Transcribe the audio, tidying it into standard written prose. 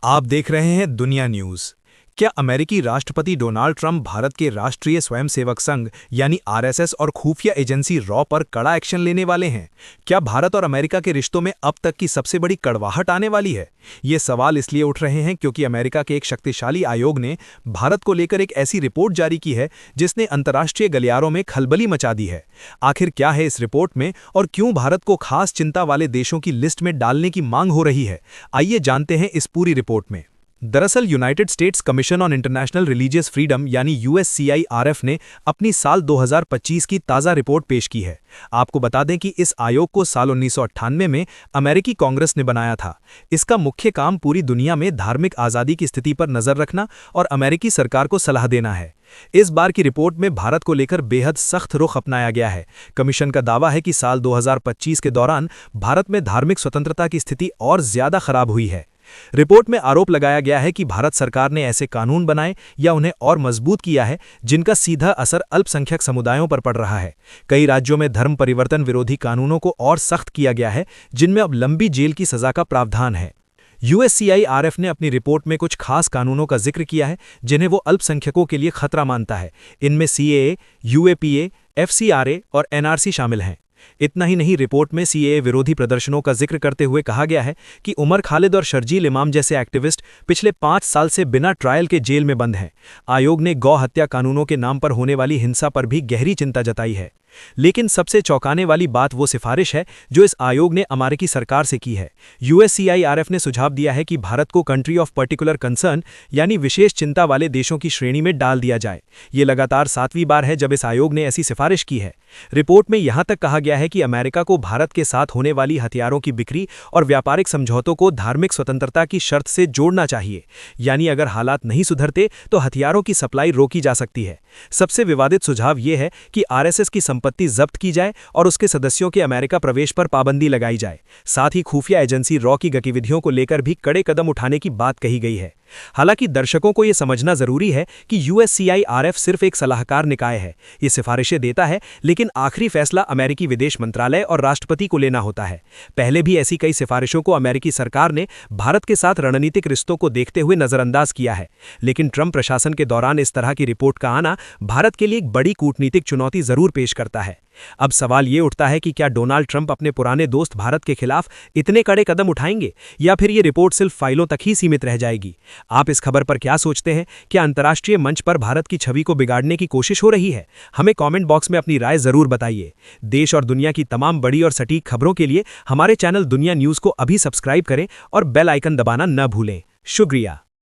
आप देख रहे हैं दुनिया न्यूज। क्या अमेरिकी राष्ट्रपति डोनाल्ड ट्रंप भारत के राष्ट्रीय स्वयंसेवक संघ यानी आरएसएस और खुफिया एजेंसी रॉ पर कड़ा एक्शन लेने वाले हैं? क्या भारत और अमेरिका के रिश्तों में अब तक की सबसे बड़ी कड़वाहट आने वाली है? ये सवाल इसलिए उठ रहे हैं क्योंकि अमेरिका के एक शक्तिशाली आयोग ने भारत को लेकर एक ऐसी रिपोर्ट जारी की है जिसने अंतर्राष्ट्रीय गलियारों में खलबली मचा दी है। आखिर क्या है इस रिपोर्ट में और क्यों भारत को खास चिंता वाले देशों की लिस्ट में डालने की मांग हो रही है? आइए जानते हैं इस पूरी रिपोर्ट में। दरअसल United states commission on international religious freedom यानी यूएससीआईआरएफ ने अपनी साल 2025 की ताज़ा रिपोर्ट पेश की है। आपको बता दें कि इस आयोग को साल 1998 में अमेरिकी कांग्रेस ने बनाया था। इसका मुख्य काम पूरी दुनिया में धार्मिक आज़ादी की स्थिति पर नज़र रखना और अमेरिकी सरकार को सलाह देना है। इस बार की रिपोर्ट में भारत को लेकर बेहद सख्त रुख अपनाया गया है। कमीशन का दावा है कि साल 2025 के दौरान भारत में धार्मिक स्वतंत्रता की स्थिति और ज़्यादा खराब हुई है। रिपोर्ट में आरोप लगाया गया है कि भारत सरकार ने ऐसे कानून बनाए या उन्हें और मजबूत किया है जिनका सीधा असर अल्पसंख्यक समुदायों पर पड़ रहा है। कई राज्यों में धर्म परिवर्तन विरोधी कानूनों को और सख्त किया गया है, जिनमें अब लंबी जेल की सजा का प्रावधान है। यूएससीआईआरएफ ने अपनी रिपोर्ट में कुछ खास कानूनों का जिक्र किया है जिन्हें वो अल्पसंख्यकों के लिए खतरा मानता है। इनमें सीएए, यूएपीए, एफसीआरए और एनआरसी शामिल हैं। इतना ही नहीं, रिपोर्ट में सीएए विरोधी प्रदर्शनों का जिक्र करते हुए कहा गया है कि उमर खालिद और शर्जील इमाम जैसे एक्टिविस्ट पिछले 5 साल से बिना ट्रायल के जेल में बंद हैं। आयोग ने गौ हत्या कानूनों के नाम पर होने वाली हिंसा पर भी गहरी चिंता जताई है। लेकिन सबसे चौंकाने वाली बात वो सिफारिश है जो इस आयोग ने अमेरिकी सरकार से की है। यूएससीआईआरएफ ने सुझाव दिया है कि भारत को कंट्री ऑफ पर्टिकुलर कंसर्न यानी विशेष चिंता वाले देशों की श्रेणी में डाल दिया जाए। ये लगातार 7वीं बार है जब इस आयोग ने ऐसी सिफारिश की है। रिपोर्ट में यहां तक कहा गया है कि अमेरिका को भारत के साथ होने वाली हथियारों की बिक्री और व्यापारिक समझौतों को धार्मिक स्वतंत्रता की शर्त से जोड़ना चाहिए, यानी अगर हालात नहीं सुधरते तो हथियारों की सप्लाई रोकी जा सकती है। सबसे विवादित सुझाव यह है कि आरएसएस की संपत्ति जब्त की जाए और उसके सदस्यों के अमेरिका प्रवेश पर पाबंदी लगाई जाए। साथ ही खुफिया एजेंसी रॉ की गतिविधियों को लेकर भी कड़े कदम उठाने की बात कही गई है। हालांकि दर्शकों को यह समझना जरूरी है कि यूएससीआईआरएफ सिर्फ एक सलाहकार निकाय है। ये सिफारिशें देता है, लेकिन आखिरी फैसला अमेरिकी विदेश मंत्रालय और राष्ट्रपति को लेना होता है। पहले भी ऐसी कई सिफारिशों को अमेरिकी सरकार ने भारत के साथ रणनीतिक रिश्तों को देखते हुए नजरअंदाज किया है। लेकिन ट्रंप प्रशासन के दौरान इस तरह की रिपोर्ट का आना भारत के लिए एक बड़ी कूटनीतिक चुनौती जरूर पेश करता है। अब सवाल ये उठता है कि क्या डोनाल्ड ट्रंप अपने पुराने दोस्त भारत के खिलाफ इतने कड़े कदम उठाएंगे या फिर ये रिपोर्ट सिर्फ फाइलों तक ही सीमित रह जाएगी? आप इस खबर पर क्या सोचते हैं? क्या अंतर्राष्ट्रीय मंच पर भारत की छवि को बिगाड़ने की कोशिश हो रही है? हमें कमेंट बॉक्स में अपनी राय जरूर बताइए। देश और दुनिया की तमाम बड़ी और सटीक खबरों के लिए हमारे चैनल दुनिया न्यूज को अभी सब्सक्राइब करें और बेल आइकन दबाना न भूलें। शुक्रिया।